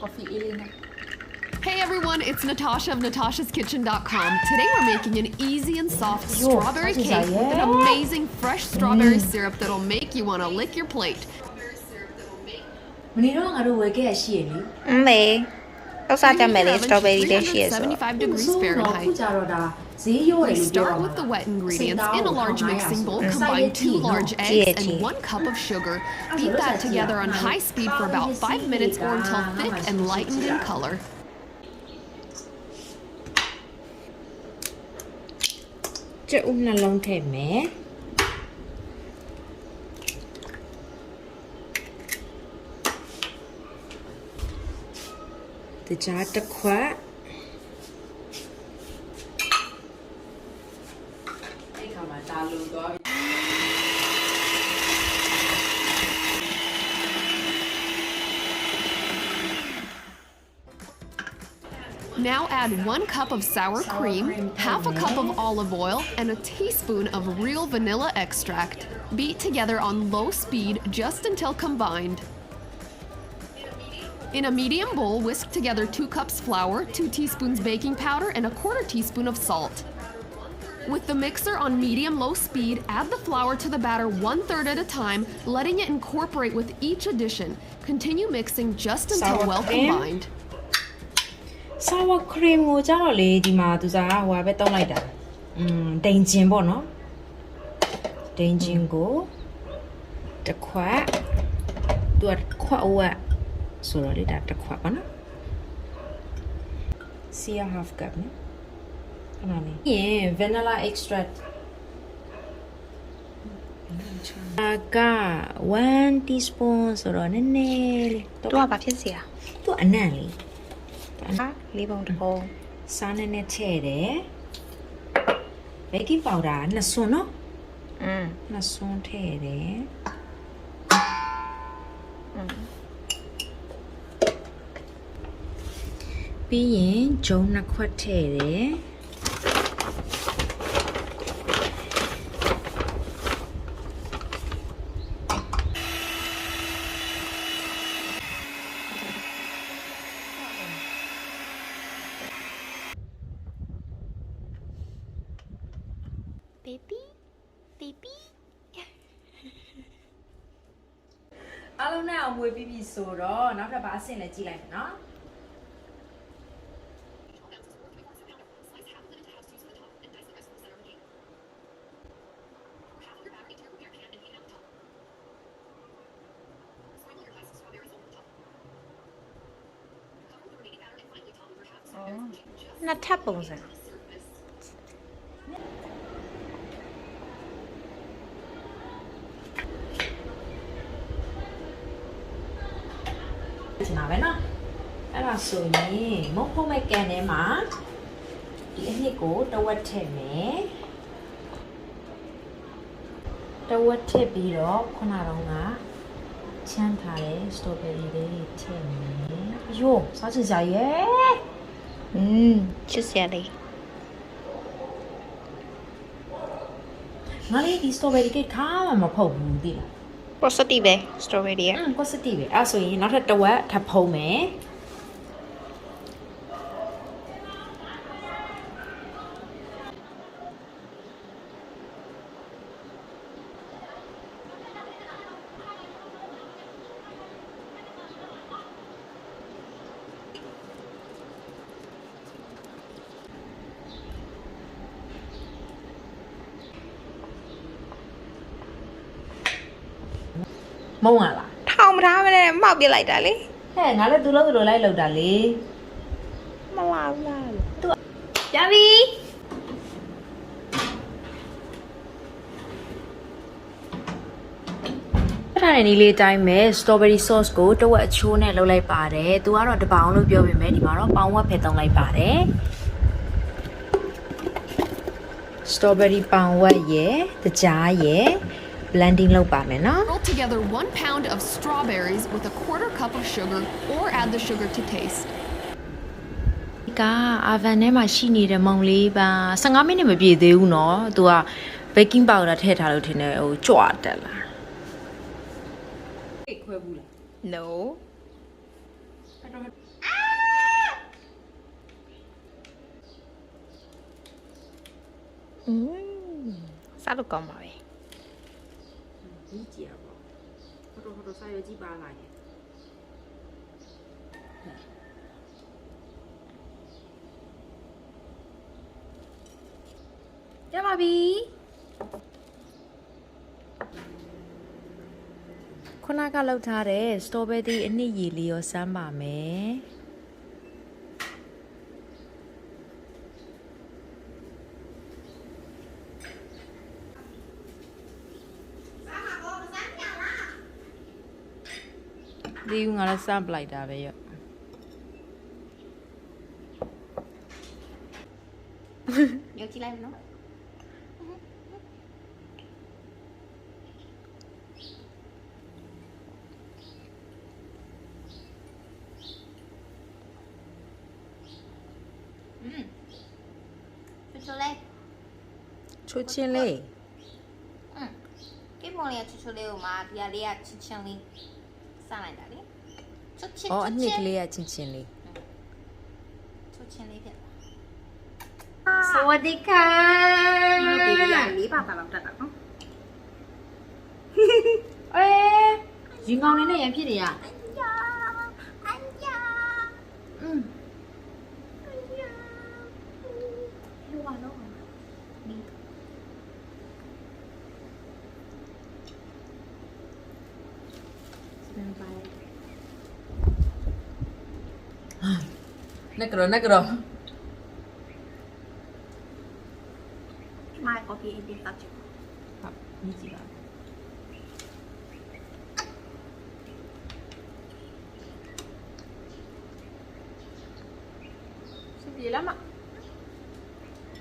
coffee Elena. Hey everyone, it's Natasha of Natasha'sKitchen.com. Today we're making an easy and soft strawberry cake with an amazing fresh strawberry syrup that'll make you want to lick your plate. မနေ့တော့ငါတို့ဝယ်ခဲ့ရရှိရလေ လေတော့စားကြမယ်လေ strawberry လေးရှိရဆို 375 degrees Fahrenheit. ခုကြတော့ဒါဈေးရောတယ် We လို့ပြော start တာ with the wet ingredients. In a large mixing bowl, combine 2 large eggs and 1 cup of sugar. Beat that together on high speed for about 5 minutes or until thick and lightened in color. ကျုပ်နှလုံးထည့်မယ်တကြားတစ်ခွက် အဲ့ခါမှာဒါလိုသွားပြီ Now add 1 cup of sour cream, half a cup of olive oil, and a teaspoon of real vanilla extract. Beat together on low speed just until combined. In a medium bowl, whisk together 2 cups flour, 2 teaspoons baking powder, and a 1/4 teaspoon of salt. With the mixer on medium-low speed, add the flour to the batter 1/3 at a time, letting it incorporate with each addition. Continue mixing just until Sour well cream. combined. sour cream ကိုကြတော့လေဒီမှာသူစားဟိုပဲတုံးလိုက်တာဒိန်ဂျင်ပေါ့နော်ဒိန်ဂျင်ကိုတစ်ခွက်သူကခွက်ဝက်ဆိုတော့လေဒါတစ်ခွက်ပါနော် see half cup နော်အဲ့ဒါလေးရင် vanilla extract က1 teaspoon ဆိုတော့နည်းနည်းလေးသူကဘာဖြစ်စီอ่ะသူအနံ့လေးဟာလေးပုံတစ်ပုံစားနည်းနည်းထည့်တယ် baking powder နှစ်စွန်းနော်နှစ်စွန်းထည့်တယ်ပြီးရင်ဂျုံနှစ်ခွက်ထည့်တယ် အားလုံးနဲ့အောင်ဝယ်ပြီးပြီဆိုတော့နောက်ထပ်ဘာအဆင့်လဲကြည့်လိုက်မယ်နော် နှစ်ထပ်ပုံစံ ချင်တာပဲနော်အဲ့ဒါဆိုရင်မုတ်ဖုံးမဲ့ကန်ထဲမှာဒီအနှစ်ကိုတဝက်ထည့်မယ်တဝက်ထည့်ပြီးတော့ခုနကတော့ကချမ်းထားတဲ့ strawberry လေးထည့်မယ်အယိုးစားချင်စရာရဲ့ ချစ်စရာလေး ငါလေးဒီ strawberry ကိတ်ခါမှမဖုတ်ဘူးသိလား positive ပဲ strawberry อ่ะ positive ပဲအဲ့ဆိုရင်နောက်ထပ်တဝက်ထပ်ဖုံးမယ် မုံလား ထောင်မထားမနဲ့မောက်ပြလိုက်တာလေ ဟဲ့ငါလည်းသူ့လို့သူ့လိုလိုက်လောက်တာလေ မလာဘူးလား ရပြီ ထားတဲ့နည်းလေးတိုင်းပဲ strawberry sauce ကိုတဝက်အချိုးနဲ့လုပ်လိုက်ပါတယ်။သူကတော့တပေါင်းလို့ပြောပေမဲ့ဒီမှာတော့ပေါင်းဝက်ဖယ်သုံးလိုက်ပါတယ်။ strawberry ပေါင်းဝက်ရဲ့တကြားရဲ့ blending လုပ်ပါမယ်နော် Roll together 1 pound of strawberries with a 1/4 cup of sugar or add the sugar to taste. ဒီက oven ထဲမှာရှိနေတဲ့မုံလေးပါ15မိနစ်မပြည့်သေးဘူးเนาะသူက baking powder ထည့်ထားလို့ထင်တယ်ဟိုကြွတက်လာခွဲဘူးလား no အဲ့တော့ စားလို့ကောင်းပါပဲ ကြီးကြည့်ရပါဟိုစားရကြီးပါလာရဲ့ရပါပြီခုနကလောက်ထားတဲ့စတော်ဘယ်ရီအနှစ်ရည်လေးရောစမ်းပါမယ်ဒီငါလည်းစမ်းပလိုက်တာပဲရော有起来没？出来。出ချင်းလေး 基本里出来嘛，比亚里啊出ချင်း哩，上来的哩。出ချင်း。အော်အနှစ်ကလေးကချင်းချင်းလေး出ချင်း哩ဖြစ်สวัสดีค่ะดีดีอย่างนี้ป่ะเราจัดอ่ะเอ๊ะရင်ကောင်းလေးနဲ့ရန်ဖြစ်နေရอันยารู้ว่าโลกมีနက်ကရောไม่ก็พี่อินตัดจุดครับนี่จีบสุดยอดแล้วมั้ง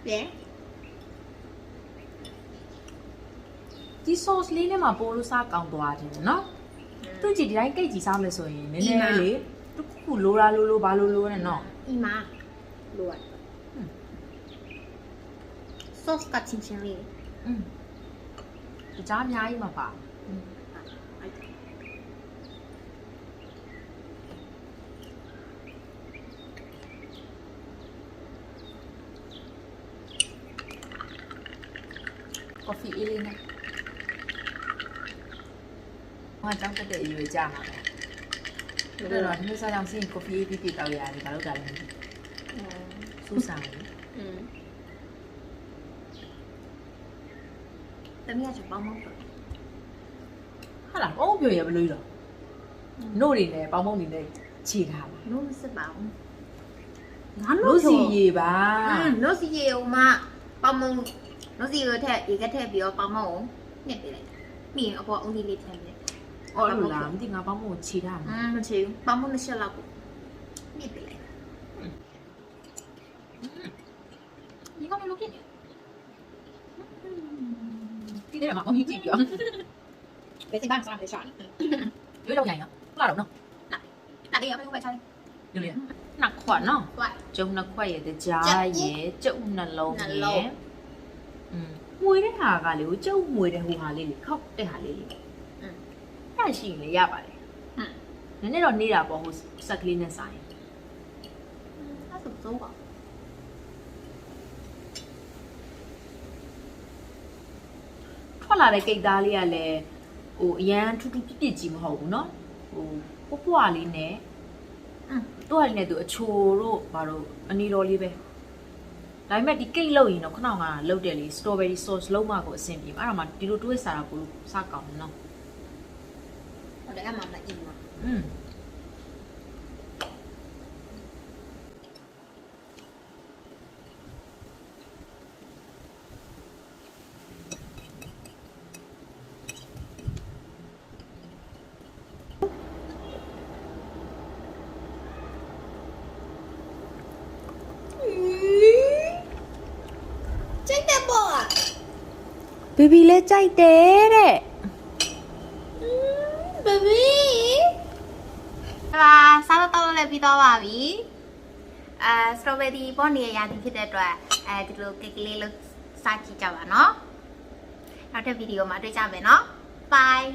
เย้ဒီ sauce လေးနဲ့မှာပိုးလို့စားကောင်းသွားတယ်နော်သူကြည့်ဒီတိုင်းကိတ်ကြီးစားမယ်ဆိုရင်နည်းနည်းလေးတစ်ခုလိုရာလိုဘာလိုနဲ့နော်อีมาล้วนsauce กับชิ้นๆလေးဒီကြားအများကြီးမှာပါကော်ဖီအေးလေးနဲ့ဟောတောင်းတဲ့အရွယ်ကြမှာပဲဒါတော့ဒီနေ့စားကြောင်စင်ကော်ဖီအေးပြတောက်ရတယ်ဘာလို့တာလဲစူးစမ်းတယ်တမီးကချက်ပေါင်းမဟုတ်ဟာလားဘောပြောရဘလို့ရောနို့တွေနဲ့ပေါင်းနေနဲ့ခြေထားပါ နို့မစစ်ပါဘူးနို့စီရေပါနို့စီရေဦးမပေါင်းမနို့စီရေထက်ရေကထက်ပြီးတော့ပေါင်းမကိုနှစ်ပေးလိုက်ပြီးရင်အပေါ်အုံးလေးလေးထည့်လိုက်အော်လို့လားမသိငါပေါင်းမကိုခြေထားမှာမခြေဘူးပေါင်းမနှစ်ချက်လောက်ကိုနှစ်ပေးလိုက်ဒီကောင်မလုပ်ဖြစ်နေဒီထဲမှာအုံးကြီးကြည့်ပြောဘယ်စင်ပါမစားလဲရှာရွေးတော့ရိုင်နော်ဟုတ်လားတော့နော်နားလေးရမယ်ဘယ်ချာလဲရွေးလေနှစ်ခွက်နော်ကျုံနှစ်ခွက်ရဲ့တကြားရဲ့ကျုပ်နှလုံးရဲ့မွေတဲ့ဟာကလေကိုကျုပ်မွေတဲ့ဟိုဟာလေးလေခောက်တဲ့ဟာလေးလေအဲ့ရှိရင်လေရပါတယ်နည်းနည်းတော့နေတာပေါ့ဟိုဆက်ကလေးနဲ့ဆိုင်အဲ့ဆိုသုံးပါထွက်လာတဲ့ကိတ်သားလေးကလည်းဟိုအရန်ထူးထူးပြစ်ပြစ်ကြီးမဟုတ်ဘူးเนาะဟိုပွားလေးနဲ့သူ့ဟာလေးနဲ့သူအချိုတို့ဘာလို့အနီတော်လေးပဲဒါပေမဲ့ဒီကိတ်လောက်ရင်တော့ခဏခဏလောက်တယ်လေ strawberry sauce လုံးမကိုအဆင်ပြေအဲ့ဒါမှဒီလိုတွဲစားတာကိုစားကောင်းတယ်เนาะဟုတ်တယ်အမှမလိုက်ဘူးဘေဘီလည်းကြိုက်တယ်တဲ့ဘေဘီစားတော့လည်းပြီးတော့ပါပြီစတော်ဘယ်ရီပေါ်နေရာဒီဖြစ်တဲ့အတွက်ဒီလိုကိတ်ကလေးလို့စားကြည့်ကြပါနော်နောက်တဲ့ဗီဒီယိုမှာတွေ့ကြမယ်နော် bye